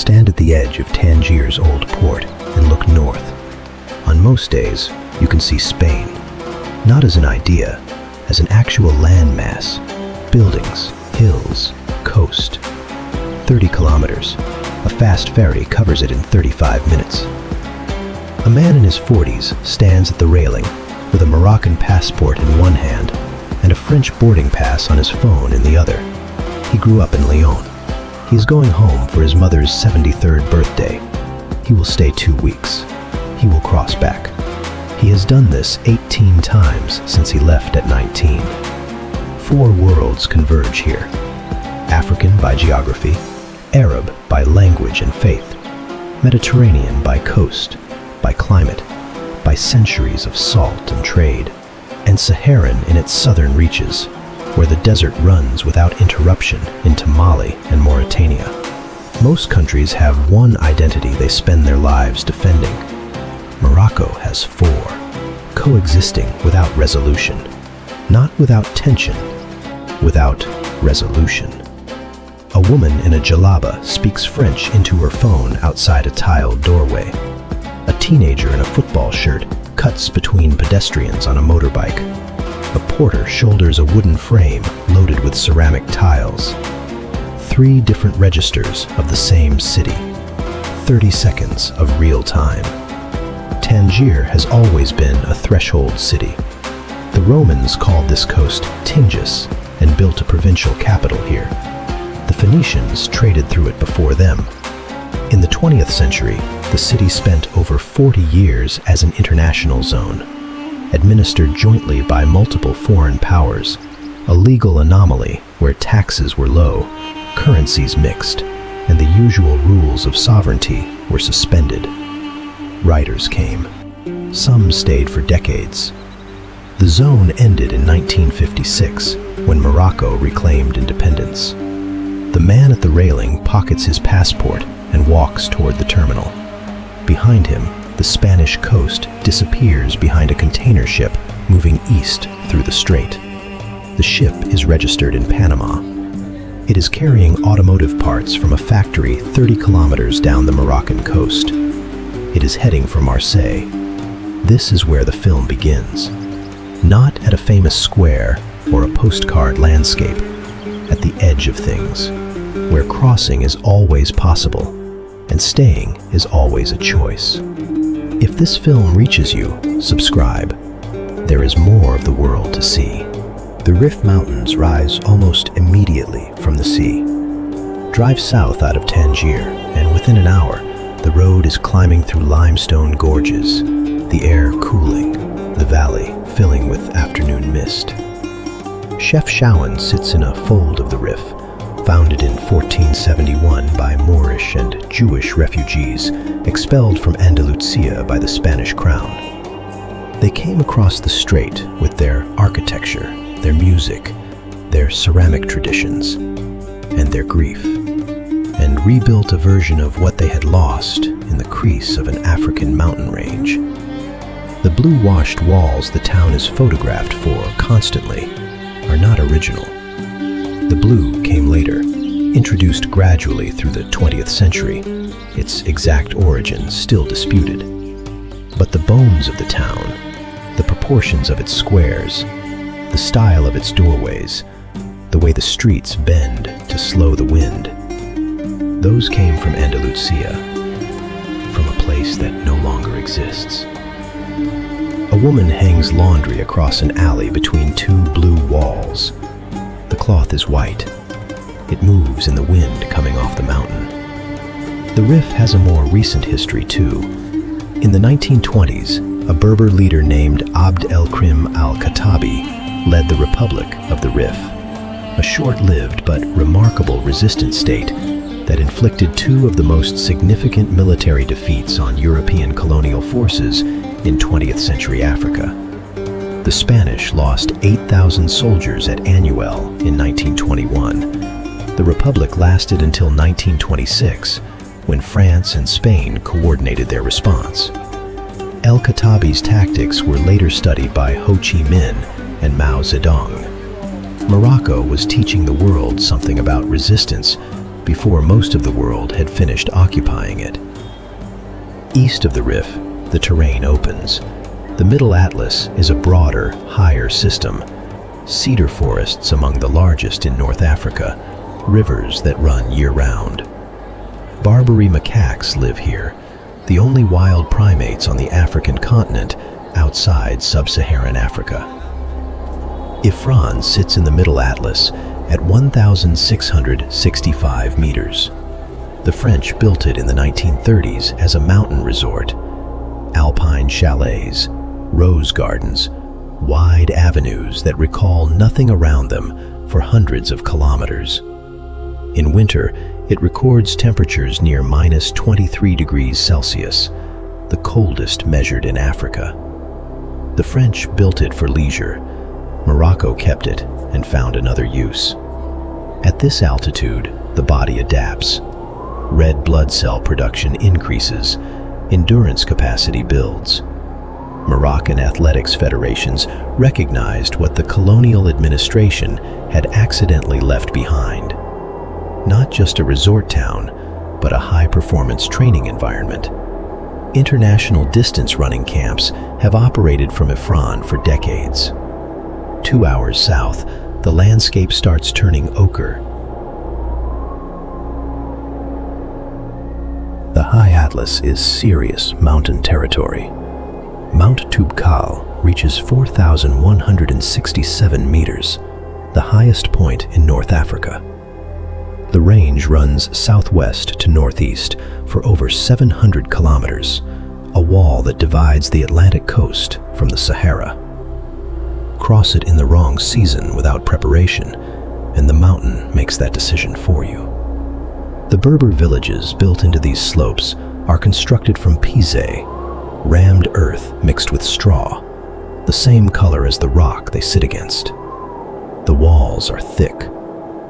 stand at the edge of Tangier's old port and look north. On most days, you can see Spain, not as an idea, as an actual landmass, buildings, hills, coast. 30 kilometers. A fast ferry covers it in 35 minutes. A man in his 40s stands at the railing with a Moroccan passport in one hand and a French boarding pass on his phone in the other. He grew up in Lyon. He is going home for his mother's 73rd birthday. He will stay 2 weeks. He will cross back. He has done this 18 times since he left at 19. 4 worlds converge here. African by geography, Arab by language and faith, Mediterranean by coast, by climate, by centuries of salt and trade, and Saharan in its southern reaches, where the desert runs without interruption into Mali and Mauritania. Most countries have one identity they spend their lives defending. Morocco has 4, coexisting without resolution, not without tension, without resolution. A woman in a jalaba speaks French into her phone outside a tiled doorway. A teenager in a football shirt cuts between pedestrians on a motorbike. A porter shoulders a wooden frame loaded with ceramic tiles. 3 different registers of the same city. 30 seconds of real time. Tangier has always been a threshold city. The Romans called this coast Tingis and built a provincial capital here. The Phoenicians traded through it before them. In the 20th century, the city spent over 40 years as an international zone, administered jointly by multiple foreign powers, a legal anomaly where taxes were low, currencies mixed, and the usual rules of sovereignty were suspended. Writers came. Some stayed for decades. The zone ended in 1956, when Morocco reclaimed independence. The man at the railing pockets his passport and walks toward the terminal. Behind him, the Spanish coast disappears behind a container ship moving east through the strait. The ship is registered in Panama. It is carrying automotive parts from a factory 30 kilometers down the Moroccan coast. It is heading for Marseille. This is where the film begins. Not at a famous square or a postcard landscape, at the edge of things, where crossing is always possible and staying is always a choice. If this film reaches you, subscribe. There is more of the world to see. The Riff Mountains rise almost immediately from the sea. Drive south out of Tangier, and within an hour, the road is climbing through limestone gorges, the air cooling, the valley filling with afternoon mist. Chefchaouen sits in a fold of the Riff, founded in 1471 by Moorish and Jewish refugees expelled from Andalusia by the Spanish crown. They came across the strait with their architecture, their music, their ceramic traditions, and their grief, and rebuilt a version of what they had lost in the crease of an African mountain range. The blue-washed walls the town is photographed for constantly are not original. The blue came later, introduced gradually through the 20th century, its exact origin still disputed. But the bones of the town, the proportions of its squares, the style of its doorways, the way the streets bend to slow the wind, those came from Andalusia, from a place that no longer exists. A woman hangs laundry across an alley between 2 blue walls. The cloth is white. It moves in the wind coming off the mountain. The Riff has a more recent history too. In the 1920s, a Berber leader named Abd el-Krim al-Khattabi led the Republic of the Riff, a short-lived but remarkable resistance state that inflicted 2 of the most significant military defeats on European colonial forces in 20th century Africa. The Spanish lost 8,000 soldiers at Annuel in 1921. The Republic lasted until 1926, when France and Spain coordinated their response. El-Khattabi's tactics were later studied by Ho Chi Minh and Mao Zedong. Morocco was teaching the world something about resistance before most of the world had finished occupying it. East of the Rif, the terrain opens. The Middle Atlas is a broader, higher system. Cedar forests among the largest in North Africa, rivers that run year-round. Barbary macaques live here, the only wild primates on the African continent outside sub-Saharan Africa. Ifrane sits in the Middle Atlas at 1,665 meters. The French built it in the 1930s as a mountain resort. Alpine chalets, rose gardens, wide avenues that recall nothing around them for hundreds of kilometers. In winter, it records temperatures near minus 23 degrees Celsius, the coldest measured in Africa. The French built it for leisure. Morocco kept it and found another use. At this altitude, the body adapts. Red blood cell production increases, endurance capacity builds. Moroccan athletics federations recognized what the colonial administration had accidentally left behind. Not just a resort town, but a high-performance training environment. International distance running camps have operated from Ifrane for decades. 2 hours south, the landscape starts turning ochre. The High Atlas is serious mountain territory. Mount Toubkal reaches 4,167 meters, the highest point in North Africa. The range runs southwest to northeast for over 700 kilometers, a wall that divides the Atlantic coast from the Sahara. Cross it in the wrong season without preparation, and the mountain makes that decision for you. The Berber villages built into these slopes are constructed from pisé, rammed earth mixed with straw, the same color as the rock they sit against. The walls are thick,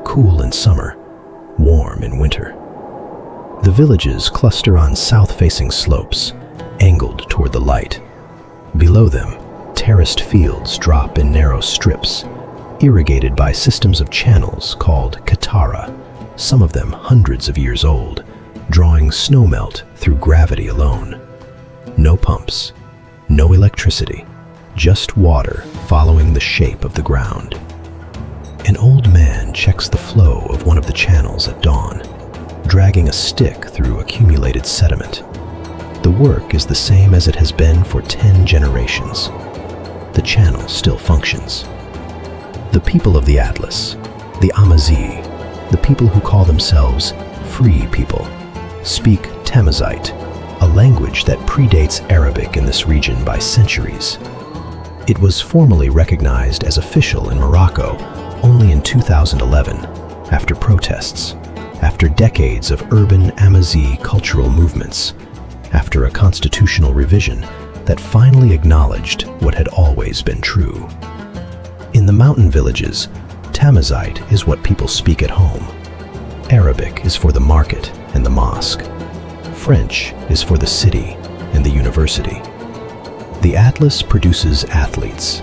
cool in summer, warm in winter. The villages cluster on south-facing slopes, angled toward the light. Below them, terraced fields drop in narrow strips, irrigated by systems of channels called katara, some of them hundreds of years old, drawing snowmelt through gravity alone. No pumps, no electricity, just water following the shape of the ground. An old man checks the flow of one of the channels at dawn, dragging a stick through accumulated sediment. The work is the same as it has been for 10 generations. The channel still functions. The people of the Atlas, the Amazigh, the people who call themselves free people, speak Tamazight, a language that predates Arabic in this region by centuries. It was formally recognized as official in Morocco only in 2011, after protests, after decades of urban Amazigh cultural movements, after a constitutional revision that finally acknowledged what had always been true. In the mountain villages, Tamazight is what people speak at home. Arabic is for the market and the mosque. French is for the city and the university. The Atlas produces athletes,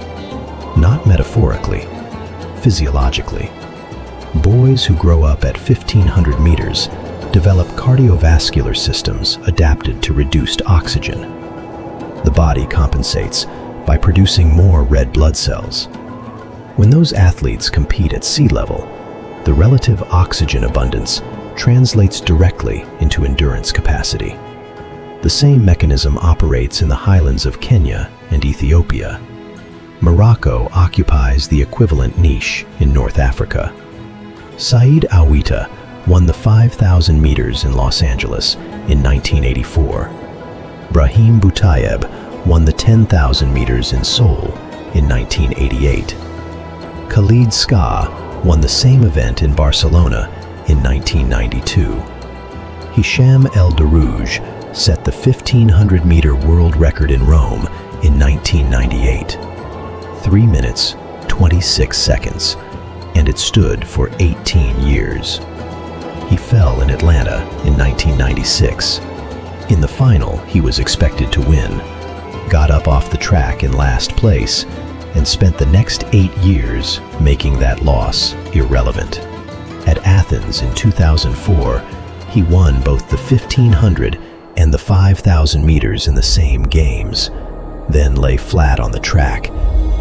not metaphorically, physiologically. Boys who grow up at 1,500 meters develop cardiovascular systems adapted to reduced oxygen. The body compensates by producing more red blood cells. When those athletes compete at sea level, the relative oxygen abundance translates directly into endurance capacity. The same mechanism operates in the highlands of Kenya and Ethiopia. Morocco occupies the equivalent niche in North Africa. Saïd Aouita won the 5,000 meters in Los Angeles in 1984. Brahim Boutayeb won the 10,000 meters in Seoul in 1988. Khalid Ska won the same event in Barcelona in 1992. Hisham El Darouj set the 1,500-meter world record in Rome in 1998. 3 minutes, 26 seconds, and it stood for 18 years. He fell in Atlanta in 1996. In the final, he was expected to win, got up off the track in last place, and spent the next 8 years making that loss irrelevant. At Athens in 2004, he won both the 1500 and the 5,000 meters in the same games, then lay flat on the track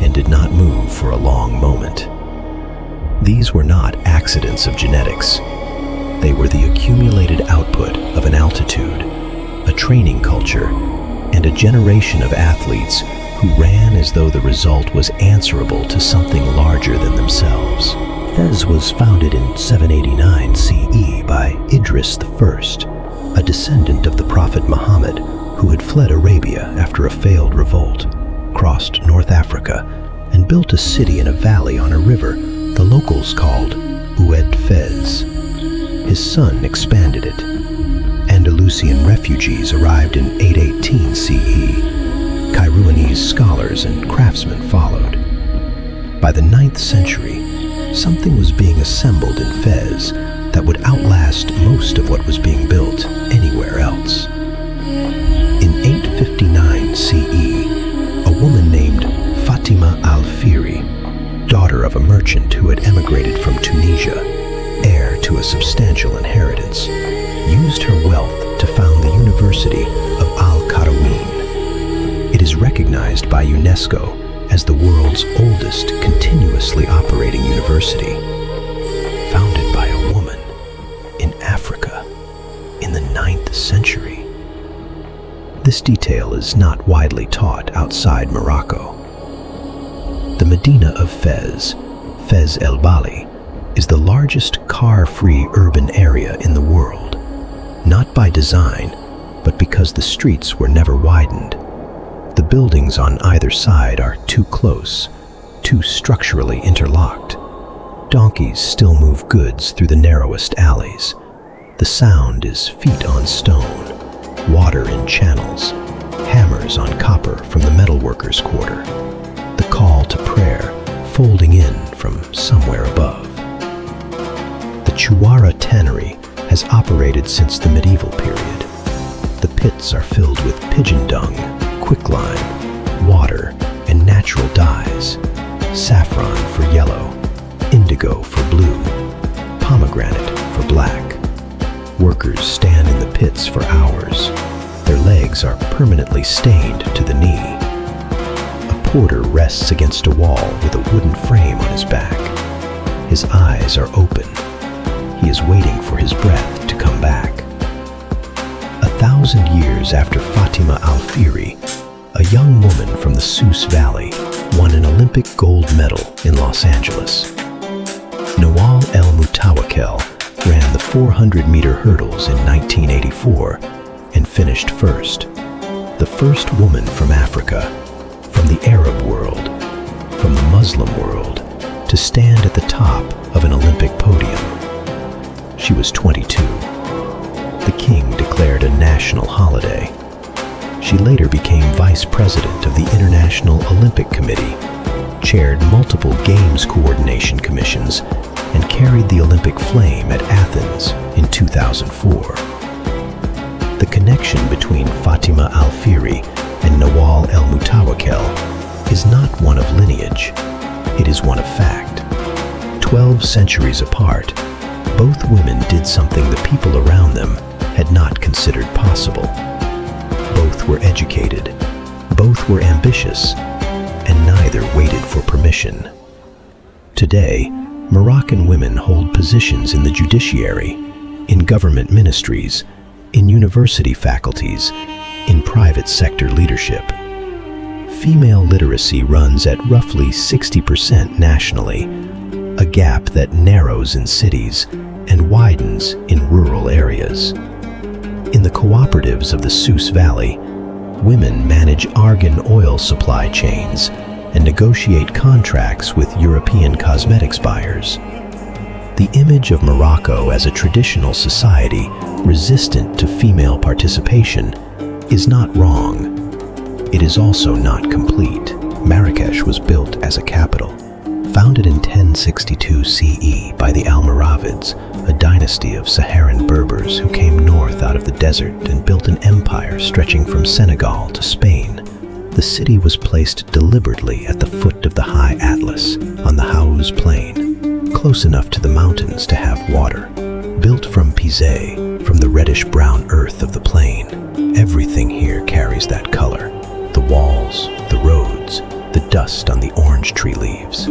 and did not move for a long moment. These were not accidents of genetics. They were the accumulated output of an altitude, a training culture, and a generation of athletes who ran as though the result was answerable to something larger than themselves. Fez was founded in 789 CE by Idris I, a descendant of the Prophet Muhammad who had fled Arabia after a failed revolt, crossed North Africa, and built a city in a valley on a river the locals called Oued Fez. His son expanded it. Andalusian refugees arrived in 818 CE. Kairouanese scholars and craftsmen followed. By the 9th century, something was being assembled in Fez that would outlast most of what was being built anywhere else. In 859 CE, a woman named Fatima al-Fihri, daughter of a merchant who had emigrated from Tunisia, heir to a substantial inheritance, used her wealth to found the University of Al-Qarawiyyin. It is recognized by UNESCO as the world's oldest continuously operating university, founded by a woman in Africa in the 9th century. This detail is not widely taught outside Morocco. The Medina of Fez, Fez El Bali, is the largest car-free urban area in the world, not by design, but because the streets were never widened. The buildings on either side are too close, too structurally interlocked. Donkeys still move goods through the narrowest alleys. The sound is feet on stone, water in channels, hammers on copper from the metalworkers' quarter, the call to prayer folding in from somewhere above. The Chouara tannery has operated since the medieval period. The pits are filled with pigeon dung, quicklime, water, and natural dyes, saffron for yellow, indigo for blue, pomegranate for black. Workers stand in the pits for hours. Their legs are permanently stained to the knee. A porter rests against a wall with a wooden frame on his back. His eyes are open. He is waiting for his breath to come back. 1,000 years after Fatima al-Fihri, a young woman from the Souks Valley won an Olympic gold medal in Los Angeles. Nawal El-Moutawakel ran the 400-meter hurdles in 1984 and finished first. The first woman from Africa, from the Arab world, from the Muslim world, to stand at the top of an Olympic podium. She was 22. The king declared a national holiday. She later became vice president of the International Olympic Committee, chaired multiple games coordination commissions, and carried the Olympic flame at Athens in 2004. The connection between Fatima al-Fihri and Nawal El-Moutawakel is not one of lineage, it is one of fact. 12 centuries apart, both women did something the people around them had not considered possible. Both were educated, both were ambitious, and neither waited for permission. Today, Moroccan women hold positions in the judiciary, in government ministries, in university faculties, in private sector leadership. Female literacy runs at roughly 60% nationally, a gap that narrows in cities and widens in rural areas. In the cooperatives of the Souks Valley, women manage argan oil supply chains and negotiate contracts with European cosmetics buyers. The image of Morocco as a traditional society resistant to female participation is not wrong. It is also not complete. Marrakesh was built as a capital. Founded in 1062 CE by the Almoravids, a dynasty of Saharan Berbers who came north out of the desert and built an empire stretching from Senegal to Spain, the city was placed deliberately at the foot of the high Atlas on the Haouz Plain, close enough to the mountains to have water. Built from pisé, from the reddish-brown earth of the plain, everything here carries that color. The walls, the roads, the dust on the orange tree leaves.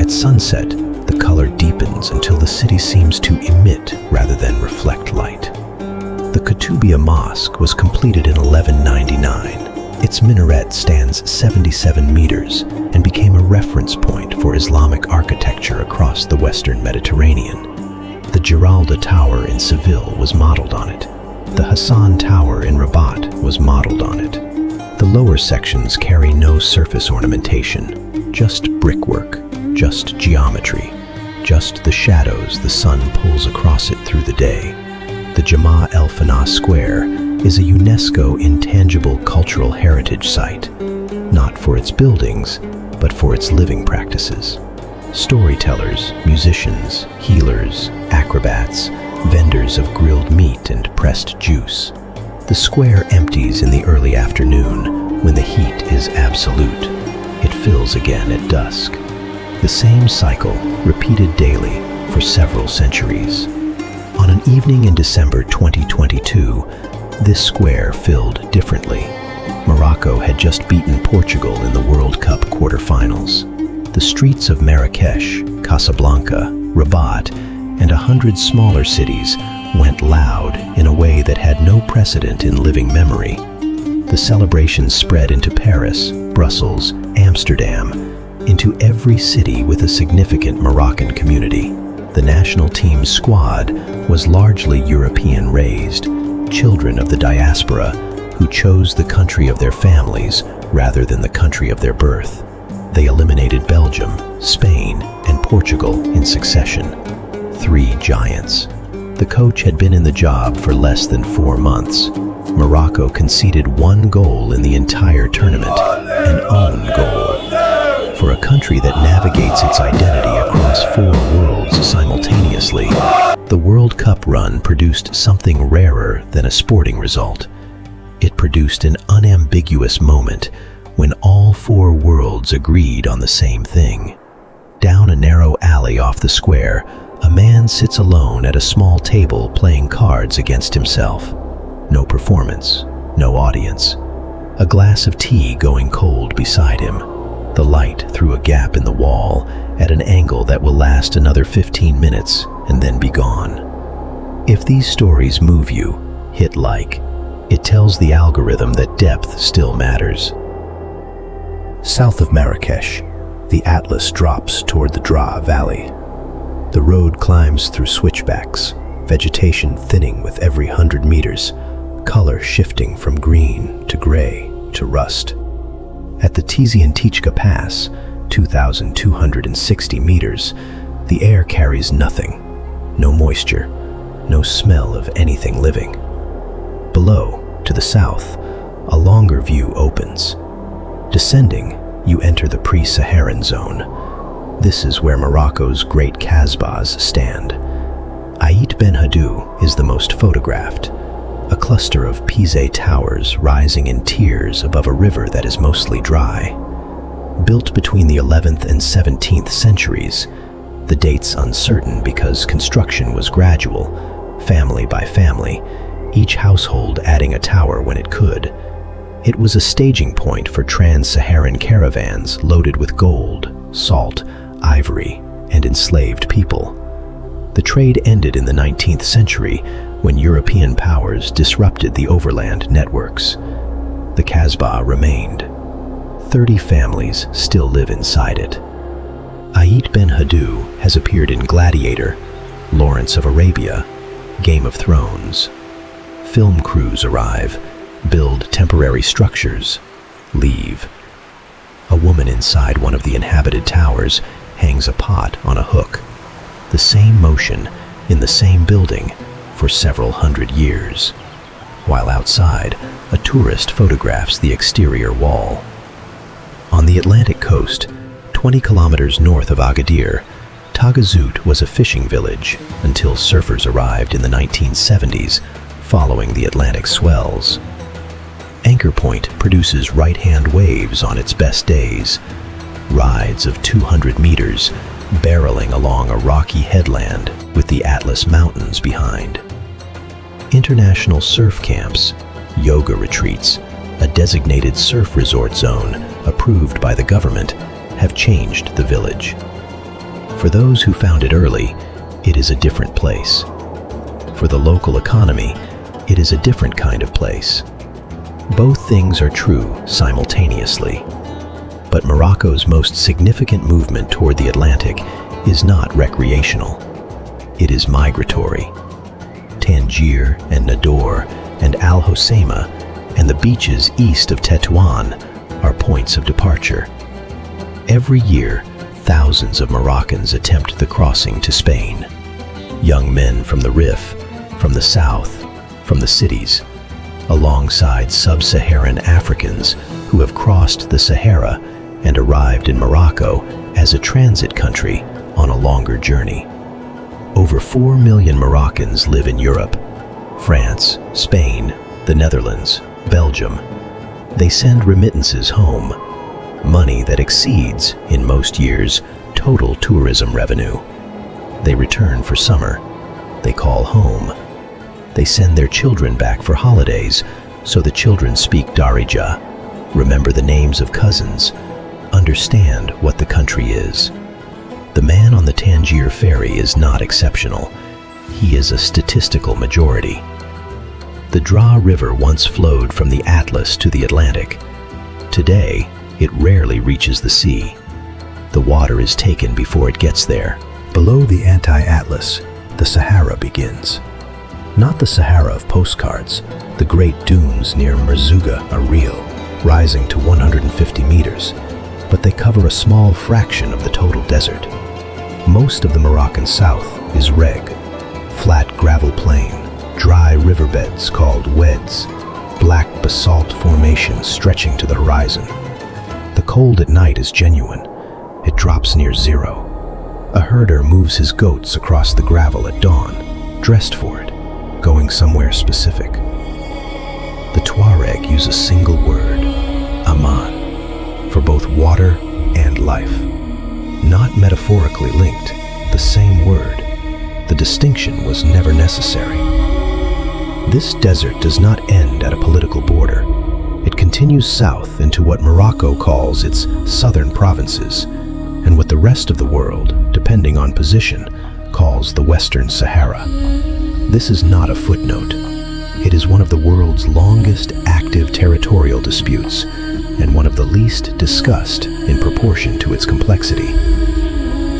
At sunset, the color deepens until the city seems to emit rather than reflect light. The Koutoubia Mosque was completed in 1199. Its minaret stands 77 meters and became a reference point for Islamic architecture across the Western Mediterranean. The Giralda Tower in Seville was modeled on it. The Hassan Tower in Rabat was modeled on it. The lower sections carry no surface ornamentation, just brickwork, just geometry, just the shadows the sun pulls across it through the day. The Jama El Fana Square is a UNESCO Intangible Cultural Heritage Site, not for its buildings, but for its living practices. Storytellers, musicians, healers, acrobats, vendors of grilled meat and pressed juice. The square empties in the early afternoon when the heat is absolute. It fills again at dusk. The same cycle, repeated daily for several centuries. On an evening in December 2022, this square filled differently. Morocco had just beaten Portugal in the World Cup quarterfinals. The streets of Marrakesh, Casablanca, Rabat, and 100 smaller cities went loud in a way that had no precedent in living memory. The celebrations spread into Paris, Brussels, Amsterdam, into every city with a significant Moroccan community. The national team squad was largely European-raised, children of the diaspora who chose the country of their families rather than the country of their birth. They eliminated Belgium, Spain, and Portugal in succession. 3 giants. The coach had been in the job for less than 4 months. Morocco conceded 1 goal in the entire tournament, an own goal. For a country that navigates its identity across 4 worlds simultaneously, the World Cup run produced something rarer than a sporting result. It produced an unambiguous moment when all 4 worlds agreed on the same thing. Down a narrow alley off the square, a man sits alone at a small table playing cards against himself. No performance, no audience. A glass of tea going cold beside him. The light through a gap in the wall at an angle that will last another 15 minutes and then be gone. If these stories move you, hit like. It tells the algorithm that depth still matters. South of Marrakesh, the Atlas drops toward the Dra Valley. The road climbs through switchbacks, vegetation thinning with every 100 meters, color shifting from green to gray to rust. At the Tizi and Tichka Pass, 2,260 meters, the air carries nothing. No moisture, no smell of anything living. Below, to the south, a longer view opens. Descending, you enter the pre-Saharan zone. This is where Morocco's great Kasbahs stand. Aït Benhaddou is the most photographed, a cluster of pisé towers rising in tiers above a river that is mostly dry. Built between the 11th and 17th centuries, the date's uncertain because construction was gradual, family by family, each household adding a tower when it could. It was a staging point for trans-Saharan caravans loaded with gold, salt, ivory, and enslaved people. The trade ended in the 19th century when European powers disrupted the overland networks. The Kasbah remained. 30 families still live inside it. Aït Benhaddou has appeared in Gladiator, Lawrence of Arabia, Game of Thrones. Film crews arrive, build temporary structures, leave. A woman inside one of the inhabited towers hangs a pot on a hook. The same motion in the same building for several hundred years. While outside, a tourist photographs the exterior wall. On the Atlantic coast, 20 kilometers north of Agadir, Tagazout was a fishing village until surfers arrived in the 1970s following the Atlantic swells. Anchor Point produces right-hand waves on its best days, rides of 200 meters barreling along a rocky headland with the Atlas Mountains behind. International surf camps, yoga retreats, a designated surf resort zone approved by the government, have changed the village. For those who found it early, it is a different place. For the local economy, it is a different kind of place. Both things are true simultaneously. But Morocco's most significant movement toward the Atlantic is not recreational. It is migratory. Tangier and Nador and Al Hoceima and the beaches east of Tétouan are points of departure. Every year, thousands of Moroccans attempt the crossing to Spain. Young men from the Riff, from the south, from the cities, alongside sub-Saharan Africans who have crossed the Sahara and arrived in Morocco as a transit country on a longer journey. Over 4 million Moroccans live in Europe, France, Spain, the Netherlands, Belgium. They send remittances home, money that exceeds, in most years, total tourism revenue. They return for summer. They call home. They send their children back for holidays, so the children speak Darija, remember the names of cousins, understand what the country is. The man on the Tangier ferry is not exceptional. He is a statistical majority. The Dra River once flowed from the Atlas to the Atlantic. Today, it rarely reaches the sea. The water is taken before it gets there. Below the anti-Atlas, the Sahara begins. Not the Sahara of postcards. The great dunes near Merzouga are real, rising to 150 meters, but they cover a small fraction of the total desert. Most of the Moroccan south is reg, flat gravel plain, dry riverbeds called weds, black basalt formations stretching to the horizon. The cold at night is genuine. It drops near zero. A herder moves his goats across the gravel at dawn, dressed for it, going somewhere specific. The Tuareg use a single word, aman, for both water and life. Not metaphorically linked, the same word. The distinction was never necessary. This desert does not end at a political border. It continues south into what Morocco calls its southern provinces, and what the rest of the world, depending on position, calls the Western Sahara. This is not a footnote. It is one of the world's longest active territorial disputes, and one of the least discussed in proportion to its complexity.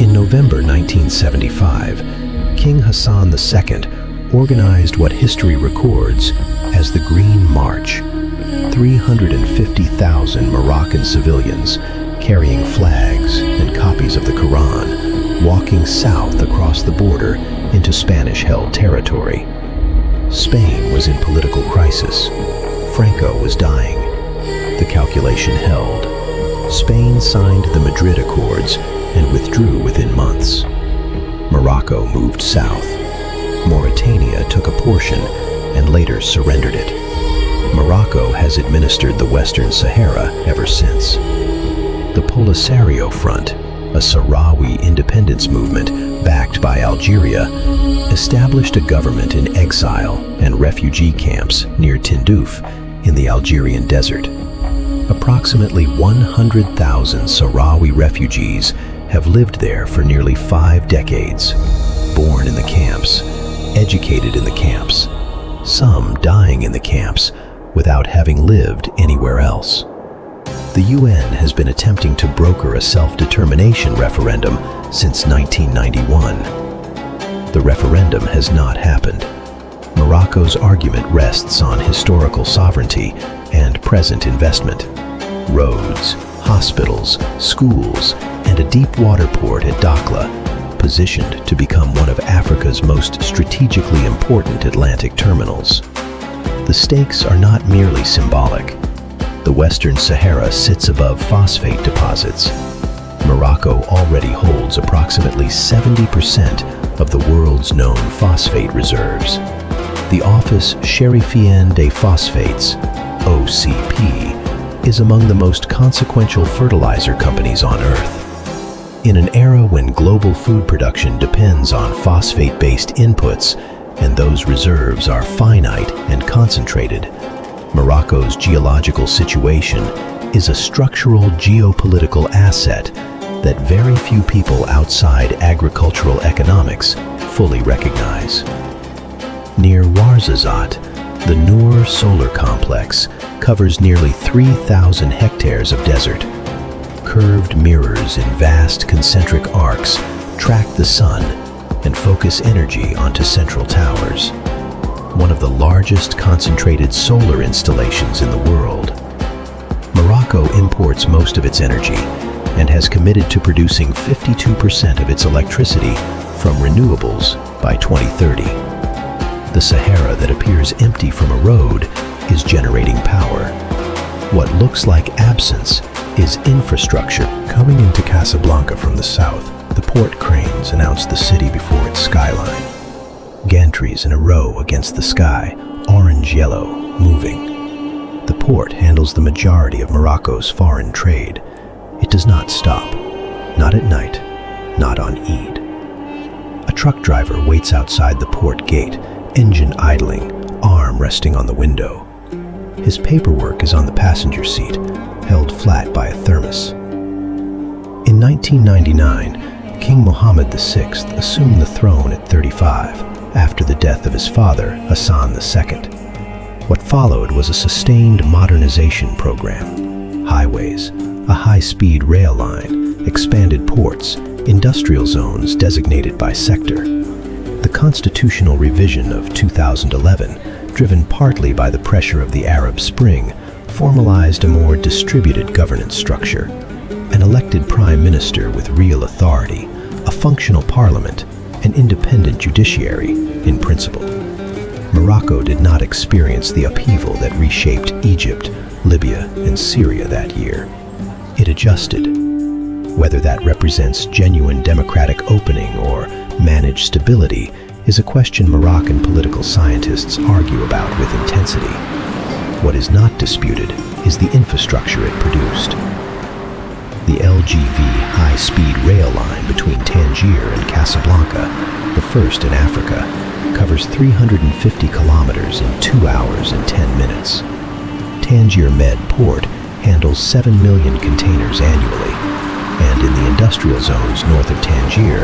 In November 1975, King Hassan II organized what history records as the Green March. 350,000 Moroccan civilians carrying flags and copies of the Quran, walking south across the border into Spanish-held territory. Spain was in political crisis. Franco was dying. The calculation held. Spain signed the Madrid Accords and withdrew within months. Morocco moved south. Mauritania took a portion and later surrendered it. Morocco has administered the Western Sahara ever since. The Polisario Front, a Sahrawi independence movement backed by Algeria, established a government in exile and refugee camps near Tindouf in the Algerian desert. Approximately 100,000 Sahrawi refugees have lived there for nearly 5 decades, born in the camps, educated in the camps, some dying in the camps without having lived anywhere else. The UN has been attempting to broker a self-determination referendum since 1991. The referendum has not happened. Morocco's argument rests on historical sovereignty and present investment. Roads, hospitals, schools, and a deep water port at Dakhla, positioned to become one of Africa's most strategically important Atlantic terminals. The stakes are not merely symbolic. The Western Sahara sits above phosphate deposits. Morocco already holds approximately 70% of the world's known phosphate reserves. The Office Chérifien des Phosphates, OCP, is among the most consequential fertilizer companies on Earth. In an era when global food production depends on phosphate-based inputs, and those reserves are finite and concentrated, Morocco's geological situation is a structural geopolitical asset that very few people outside agricultural economics fully recognize. Near Ouarzazate, the Noor solar complex covers nearly 3,000 hectares of desert. Curved mirrors in vast concentric arcs track the sun and focus energy onto central towers, one of the largest concentrated solar installations in the world. Morocco imports most of its energy and has committed to producing 52% of its electricity from renewables by 2030. The Sahara that appears empty from a road is generating power. What looks like absence is infrastructure. Coming into Casablanca from the south, the port cranes announce the city before its skyline. Gantries in a row against the sky, orange-yellow, moving. The port handles the majority of Morocco's foreign trade. It does not stop, not at night, not on Eid. A truck driver waits outside the port gate, engine idling, arm resting on the window. His paperwork is on the passenger seat, held flat by a thermos. In 1999, King Mohammed VI assumed the throne at 35, after the death of his father, Hassan II. What followed was a sustained modernization program. Highways, a high-speed rail line, expanded ports, industrial zones designated by sector. The constitutional revision of 2011, driven partly by the pressure of the Arab Spring, formalized a more distributed governance structure. An elected prime minister with real authority, a functional parliament, an independent judiciary, in principle. Morocco did not experience the upheaval that reshaped Egypt, Libya, and Syria that year. It adjusted. Whether that represents genuine democratic opening or managed stability is a question Moroccan political scientists argue about with intensity. What is not disputed is the infrastructure it produced. The LGV high-speed rail line between Tangier and Casablanca, the first in Africa, covers 350 kilometers in 2 hours and 10 minutes. Tangier Med Port handles 7 million containers annually, and in the industrial zones north of Tangier,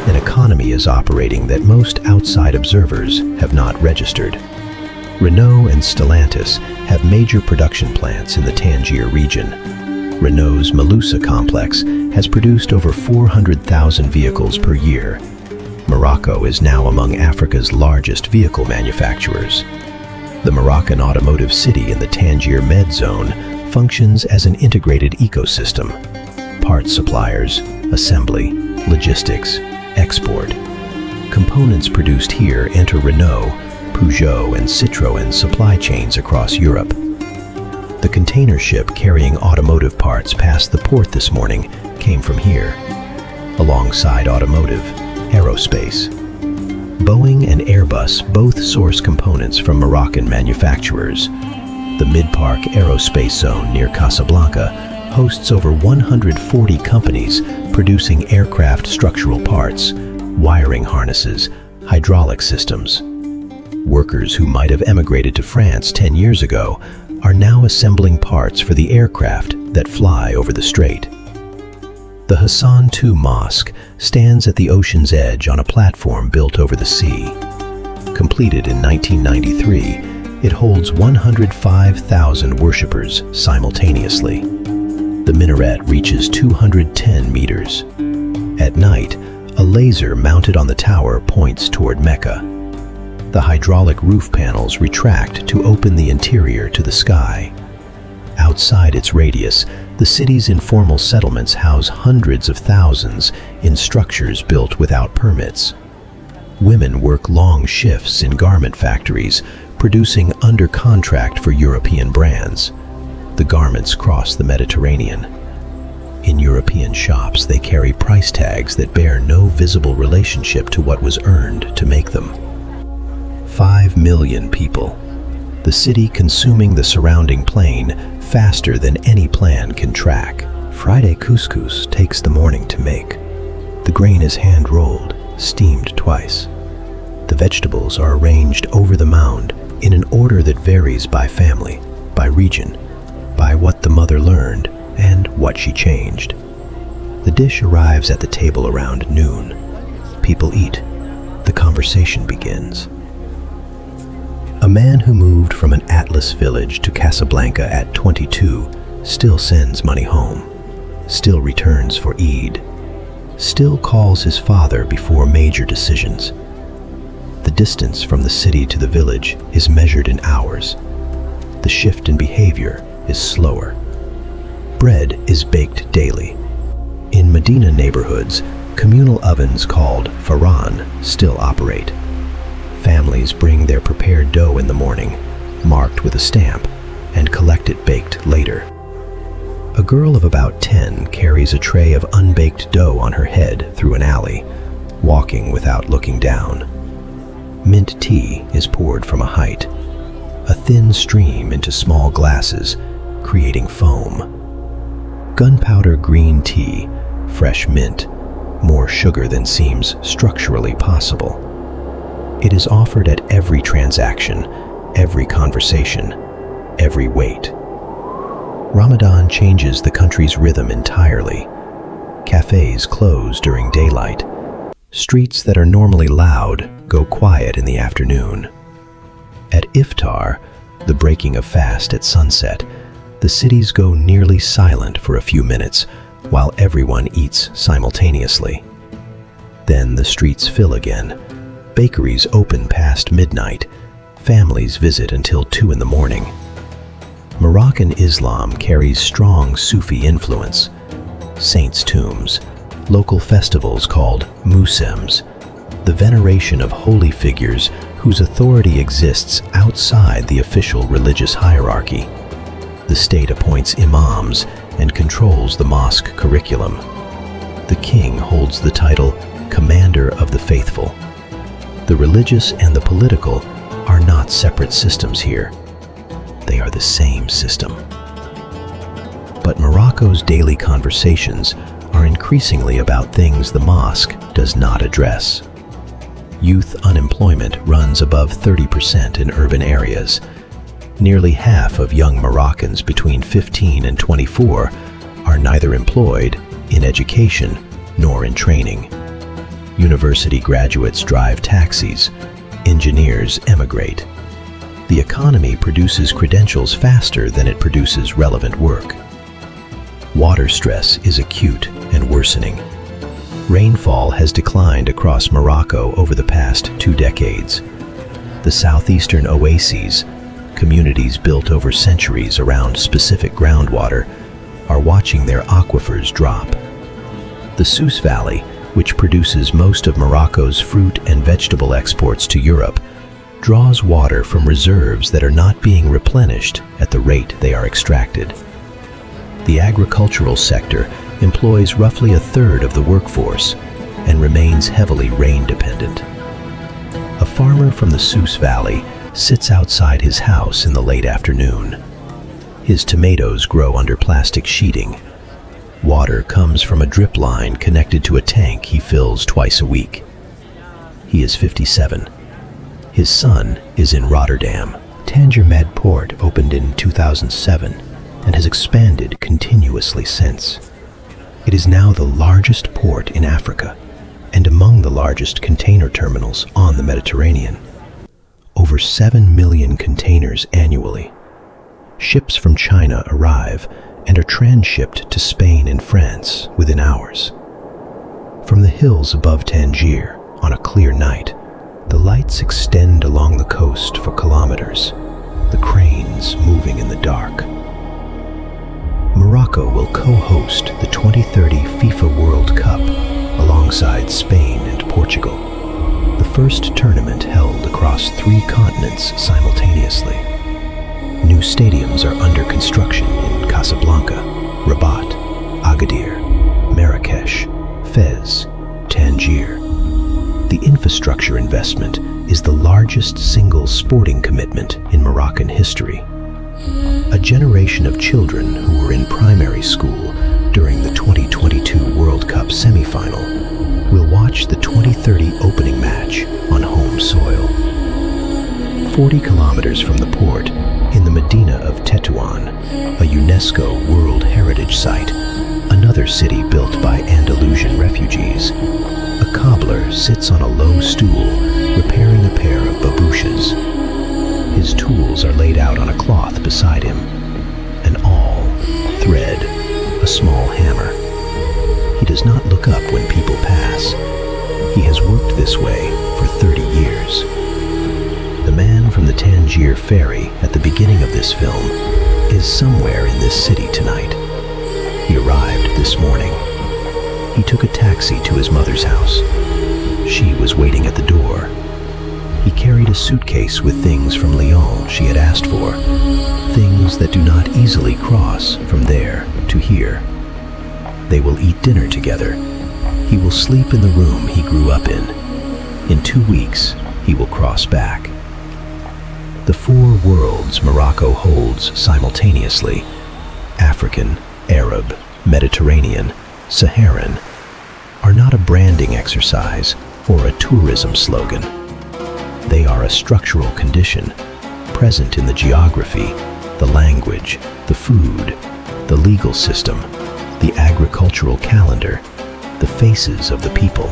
an economy is operating that most outside observers have not registered. Renault and Stellantis have major production plants in the Tangier region. Renault's Maloussa complex has produced over 400,000 vehicles per year. Morocco is now among Africa's largest vehicle manufacturers. The Moroccan automotive city in the Tangier Med Zone functions as an integrated ecosystem. Parts suppliers, assembly, logistics, export. Components produced here enter Renault, Peugeot, and Citroën supply chains across Europe. The container ship carrying automotive parts past the port this morning came from here. Alongside automotive, aerospace. Boeing and Airbus both source components from Moroccan manufacturers. The Mid-Park Aerospace Zone near Casablanca hosts over 140 companies producing aircraft structural parts, wiring harnesses, hydraulic systems. Workers who might have emigrated to France 10 years ago are now assembling parts for the aircraft that fly over the strait. The Hassan II Mosque stands at the ocean's edge on a platform built over the sea. Completed in 1993, it holds 105,000 worshippers simultaneously. The minaret reaches 210 meters. At night, a laser mounted on the tower points toward Mecca. The hydraulic roof panels retract to open the interior to the sky. Outside its radius, the city's informal settlements house hundreds of thousands in structures built without permits. Women work long shifts in garment factories, producing under contract for European brands. The garments cross the Mediterranean. In European shops, they carry price tags that bear no visible relationship to what was earned to make them. 5 million people. The city consuming the surrounding plain faster than any plan can track. Friday couscous takes the morning to make. The grain is hand-rolled, steamed twice. The vegetables are arranged over the mound in an order that varies by family, by region, by what the mother learned and what she changed. The dish arrives at the table around noon. People eat. The conversation begins. A man who moved from an Atlas village to Casablanca at 22 still sends money home, still returns for Eid, still calls his father before major decisions. The distance from the city to the village is measured in hours. The shift in behavior is slower. Bread is baked daily. In Medina neighborhoods, communal ovens called faran still operate. Families bring their prepared dough in the morning, marked with a stamp, and collect it baked later. A girl of about 10 carries a tray of unbaked dough on her head through an alley, walking without looking down. Mint tea is poured from a height, a thin stream into small glasses, creating foam. Gunpowder green tea, fresh mint, more sugar than seems structurally possible. It is offered at every transaction, every conversation, every wait. Ramadan changes the country's rhythm entirely. Cafes close during daylight. Streets that are normally loud go quiet in the afternoon. At iftar, the breaking of fast at sunset, the cities go nearly silent for a few minutes while everyone eats simultaneously. Then the streets fill again. Bakeries open past midnight. Families visit until 2 in the morning. Moroccan Islam carries strong Sufi influence. Saints' tombs, local festivals called musems, the veneration of holy figures whose authority exists outside the official religious hierarchy. The state appoints imams and controls the mosque curriculum. The king holds the title Commander of the Faithful. The religious and the political are not separate systems here. They are the same system. But Morocco's daily conversations are increasingly about things the mosque does not address. Youth unemployment runs above 30% in urban areas. Nearly half of young Moroccans between 15 and 24 are neither employed, in education, nor in training. University graduates drive taxis. Engineers emigrate. The economy produces credentials faster than it produces relevant work. Water stress is acute and worsening. Rainfall has declined across Morocco over the past 2 decades. The southeastern oases, communities built over centuries around specific groundwater, are watching their aquifers drop. The Souks Valley, which produces most of Morocco's fruit and vegetable exports to Europe, draws water from reserves that are not being replenished at the rate they are extracted. The agricultural sector employs roughly 1/3 of the workforce and remains heavily rain-dependent. A farmer from the Souks Valley sits outside his house in the late afternoon. His tomatoes grow under plastic sheeting. Water comes from a drip line connected to a tank he fills twice a week. He is 57. His son is in Rotterdam. Tangier Med Port opened in 2007 and has expanded continuously since. It is now the largest port in Africa and among the largest container terminals on the Mediterranean. Over 7 million containers annually. Ships from China arrive and are transshipped to Spain and France within hours. From the hills above Tangier, on a clear night, the lights extend along the coast for kilometers, the cranes moving in the dark. Morocco will co-host the 2030 FIFA World Cup alongside Spain and Portugal, the first tournament held across 3 continents simultaneously. New stadiums are under construction in Casablanca, Rabat, Agadir, Marrakesh, Fez, Tangier. The infrastructure investment is the largest single sporting commitment in Moroccan history. A generation of children who were in primary school during the 2022 World Cup semifinal we'll watch the 2030 opening match on home soil. 40 kilometers from the port, in the Medina of Tétouan, a UNESCO World Heritage Site, another city built by Andalusian refugees, a cobbler sits on a low stool repairing a pair of babouches. His tools are laid out on a cloth beside him. An awl, thread, a small hammer. He does not look up when people pass. He has worked this way for 30 years. The man from the Tangier ferry at the beginning of this film is somewhere in this city tonight. He arrived this morning. He took a taxi to his mother's house. She was waiting at the door. He carried a suitcase with things from Lyon she had asked for, things that do not easily cross from there to here. They will eat dinner together. He will sleep in the room he grew up in. In 2 weeks, he will cross back. The 4 worlds Morocco holds simultaneously, African, Arab, Mediterranean, Saharan, are not a branding exercise or a tourism slogan. They are a structural condition, present in the geography, the language, the food, the legal system, the agricultural calendar, the faces of the people.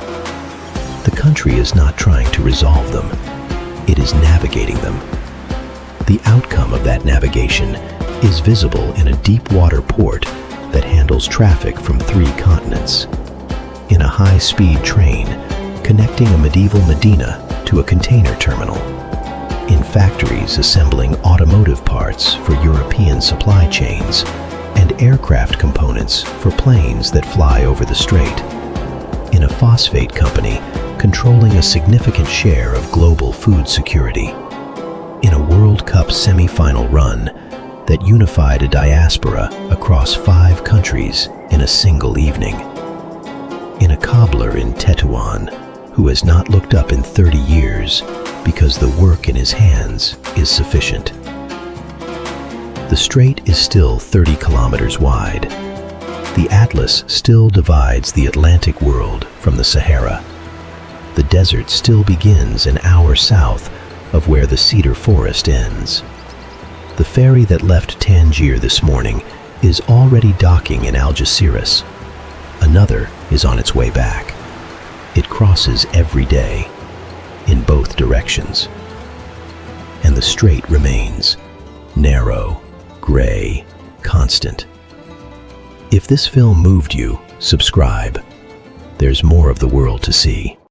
The country is not trying to resolve them, it is navigating them. The outcome of that navigation is visible in a deep water port that handles traffic from 3 continents, in a high-speed train connecting a medieval Medina to a container terminal, in factories assembling automotive parts for European supply chains, and aircraft components for planes that fly over the strait, in a phosphate company controlling a significant share of global food security, in a World Cup semi-final run that unified a diaspora across 5 countries in a single evening, in a cobbler in Tétouan who has not looked up in 30 years because the work in his hands is sufficient. The strait is still 30 kilometers wide. The Atlas still divides the Atlantic world from the Sahara. The desert still begins an hour south of where the cedar forest ends. The ferry that left Tangier this morning is already docking in Algeciras. Another is on its way back. It crosses every day, in both directions. And the strait remains narrow, gray, constant. If this film moved you, subscribe. There's more of the world to see.